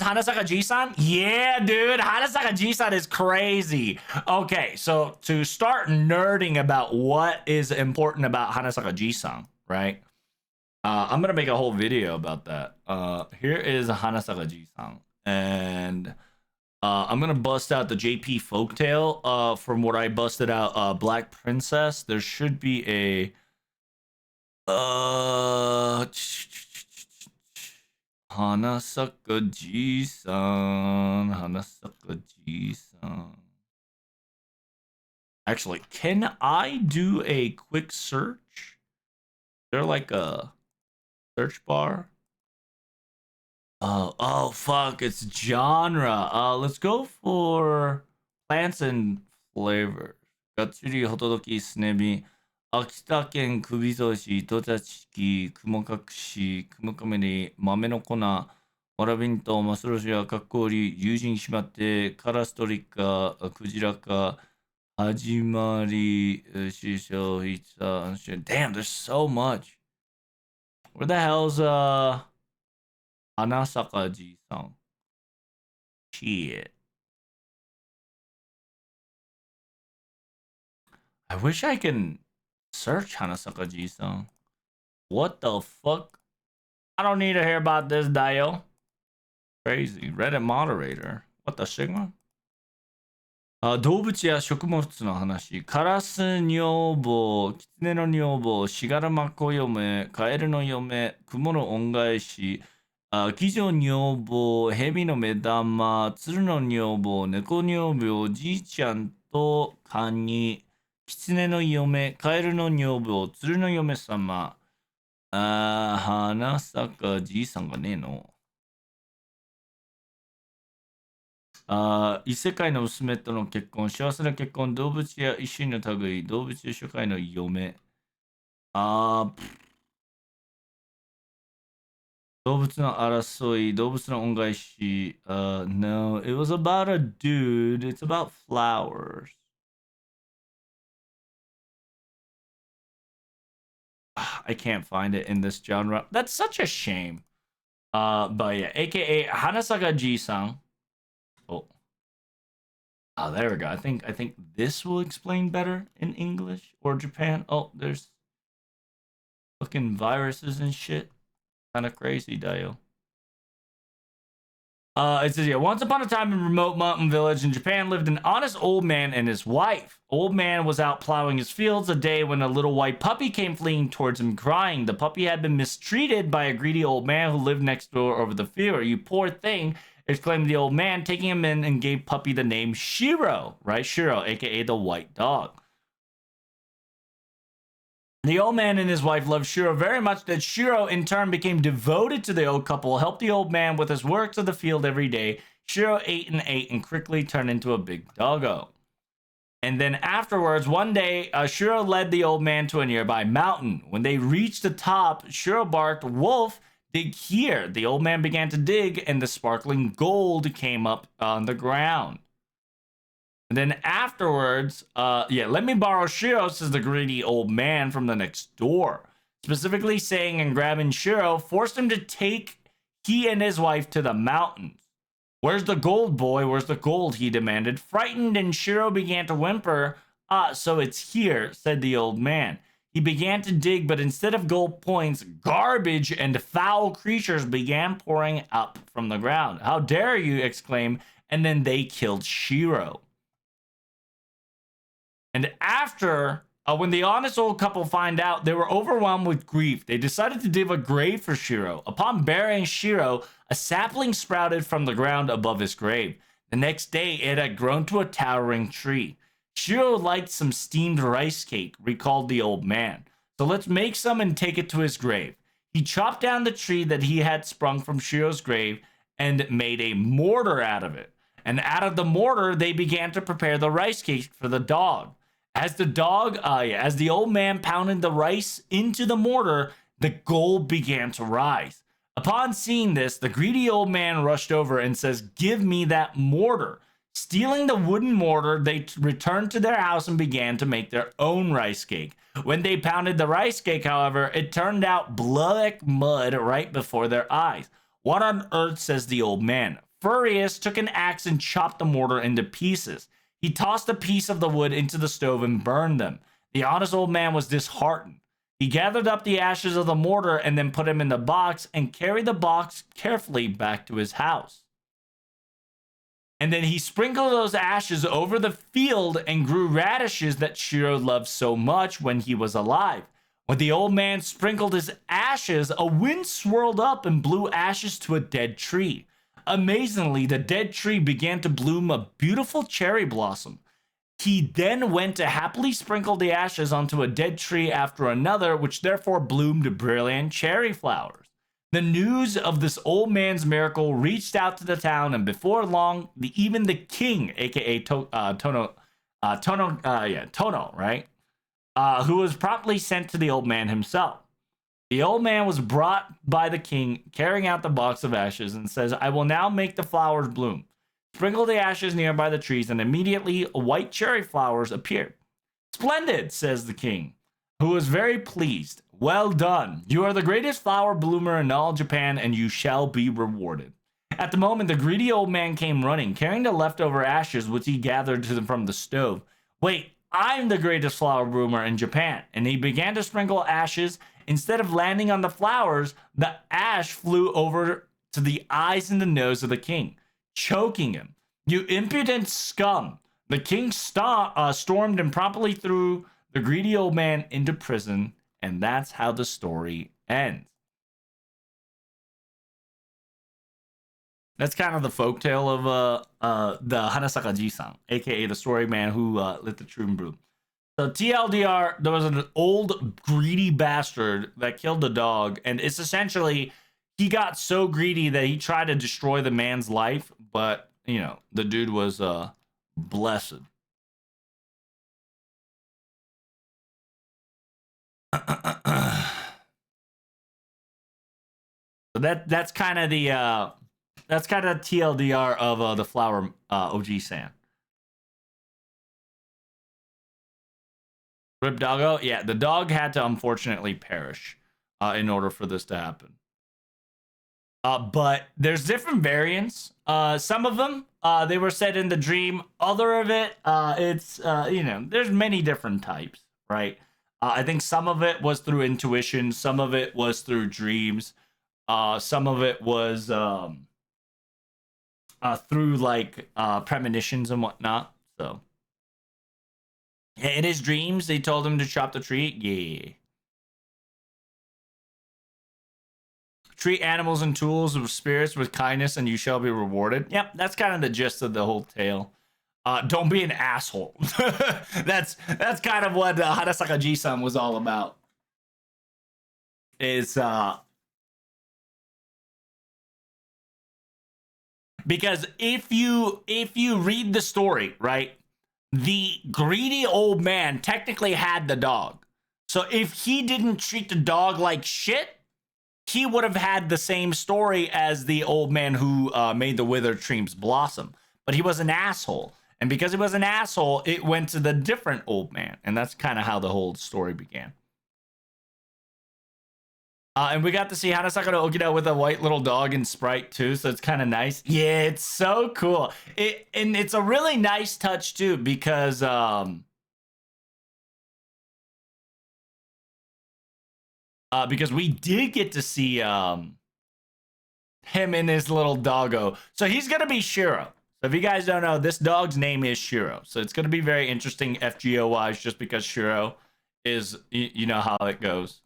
Hanasaka Ji-san? Yeah, dude. Hanasaka Ji-san is crazy. Okay, so to start nerding about what is important about Hanasaka Ji-san, right? I'm gonna make a whole video about that. Here is Hanasaka Ji-san, and I'm gonna bust out the JP folktale. From what I busted out, Black Princess. There should be a Hanasaka Ji-san. Hanasaka Ji-san. Actually, can I do a quick search? Is there like a search bar? Oh fuck, it's genre. Let's go for plants and flavors. がっつりホトドキスネビ。秋田県首草子、土茶チキ、雲隠し、雲カメリ、豆の粉、わらびんと、マスロシア、かっこおり、友人しまって、カラストリカ、クジラか、始まり、師匠、いつさ、Damn, there's so much. Where the hell's, Hanasaka Ji-san? Shit. I wish I can search Hanasaka Ji-san. What the fuck? I don't need to hear about this, Dio. Crazy. Reddit moderator. What the Sigma? 動物や食物の話。カラス女房、キツネの女房、シガラマコ嫁、カエルの嫁、クモの恩返し、キジョ女房、ヘビの目玉、鶴の女房、猫女房、じいちゃんとカニ、キツネの嫁、カエルの女房、鶴の嫁様。花坂じいさんがねえの。異世界の娘との結婚、幸せな結婚、動物や一種の類、動物や社会の嫁。動物の争い、動物の恩返し。No, it was about a dude. It's about flowers. I can't find it in this genre. That's such a shame. But yeah, aka Hanasaka Ji-san. Oh, there we go. I think this will explain better in English or Japan. Oh, there's fucking viruses and shit. Kind of crazy, Dio. It says, yeah, once upon a time in a remote mountain village in Japan lived an honest old man and his wife. Old man was out plowing his fields a day when a little white puppy came fleeing towards him crying. The puppy had been mistreated by a greedy old man who lived next door over the field. You poor thing, exclaimed the old man, taking him in and gave Puppy the name Shiro, right? Shiro, aka the white dog. The old man and his wife loved Shiro very much that Shiro in turn became devoted to the old couple, helped the old man with his works of the field every day. Shiro ate and quickly turned into a big doggo. And then afterwards, one day, Shiro led the old man to a nearby mountain. When they reached the top, Shiro barked, "Wolf, dig here." The old man began to dig, and the sparkling gold came up on the ground. And then afterwards, let me borrow Shiro, says the greedy old man from the next door. Specifically saying and grabbing Shiro, forced him to take he and his wife to the mountains. "Where's the gold, boy? Where's the gold?" he demanded. Frightened, and Shiro began to whimper. So it's here," said the old man. He began to dig, but instead of gold coins, garbage and foul creatures began pouring up from the ground. "How dare you!" exclaimed, and then they killed Shiro. And after, when the honest old couple find out, they were overwhelmed with grief. They decided to dig a grave for Shiro. Upon burying Shiro, a sapling sprouted from the ground above his grave. The next day, it had grown to a towering tree. Shiro liked some steamed rice cake, recalled the old man. "So let's make some and take it to his grave." He chopped down the tree that he had sprung from Shiro's grave and made a mortar out of it. And out of the mortar, they began to prepare the rice cake for the dog. As the old man pounded the rice into the mortar, the gold began to rise. Upon seeing this, the greedy old man rushed over and says, "Give me that mortar." Stealing the wooden mortar, they returned to their house and began to make their own rice cake. When they pounded the rice cake, however, it turned out black mud right before their eyes. "What on earth?" says the old man. furious, took an axe and chopped the mortar into pieces. He tossed a piece of the wood into the stove and burned them. The honest old man was disheartened. He gathered up the ashes of the mortar and then put them in the box and carried the box carefully back to his house. And then he sprinkled those ashes over the field and grew radishes that Shiro loved so much when he was alive. When the old man sprinkled his ashes, a wind swirled up and blew ashes to a dead tree. Amazingly, the dead tree began to bloom a beautiful cherry blossom. He then went to happily sprinkle the ashes onto a dead tree after another, which therefore bloomed brilliant cherry flowers. The news of this old man's miracle reached out to the town, and before long, even the king, aka Tono, right? Who was promptly sent to the old man himself. The old man was brought by the king, carrying out the box of ashes, and says, "I will now make the flowers bloom." Sprinkle the ashes nearby the trees, and immediately white cherry flowers appeared. "Splendid," says the king, who was very pleased. "Well done. You are the greatest flower bloomer in all Japan, and you shall be rewarded." At the moment, the greedy old man came running, carrying the leftover ashes, which he gathered from the stove. "Wait, I'm the greatest flower bloomer in Japan." And he began to sprinkle ashes. Instead of landing on the flowers, the ash flew over to the eyes and the nose of the king, choking him. "You impudent scum!" The king stormed and promptly threw the greedy old man into prison, and that's how the story ends. That's kind of the folktale of the Hanasaka Ji-san, aka the story man who lit the Troubs brew. So TLDR, there was an old greedy bastard that killed the dog, and it's essentially he got so greedy that he tried to destroy the man's life, but you know the dude was blessed. So that's kind of the TLDR of the flower OG-san. Rip Doggo? Yeah, the dog had to unfortunately perish in order for this to happen. But there's different variants. Some of them, they were said in the dream. Other of it, it's, there's many different types, right? I think some of it was through intuition. Some of it was through dreams. Some of it was through, like, premonitions and whatnot, so... In his dreams, they told him to chop the tree. Yeah. Treat animals and tools of spirits with kindness, and you shall be rewarded. Yep, that's kind of the gist of the whole tale. Don't be an asshole. that's kind of what Hanasaka Ji-san was all about. Is because if you read the story, right? The greedy old man technically had the dog. So if he didn't treat the dog like shit, he would have had the same story as the old man who made the withered trees blossom. But he was an asshole. And because he was an asshole, it went to the different old man. And that's kind of how the whole story began. And we got to see Hanasaka no Okina with a white little dog and Sprite too, so it's kind of nice. Yeah, it's so cool. And it's a really nice touch too, because we did get to see him and his little doggo. So he's gonna be Shiro. So if you guys don't know, this dog's name is Shiro. So it's gonna be very interesting FGO wise, just because Shiro is, you know how it goes.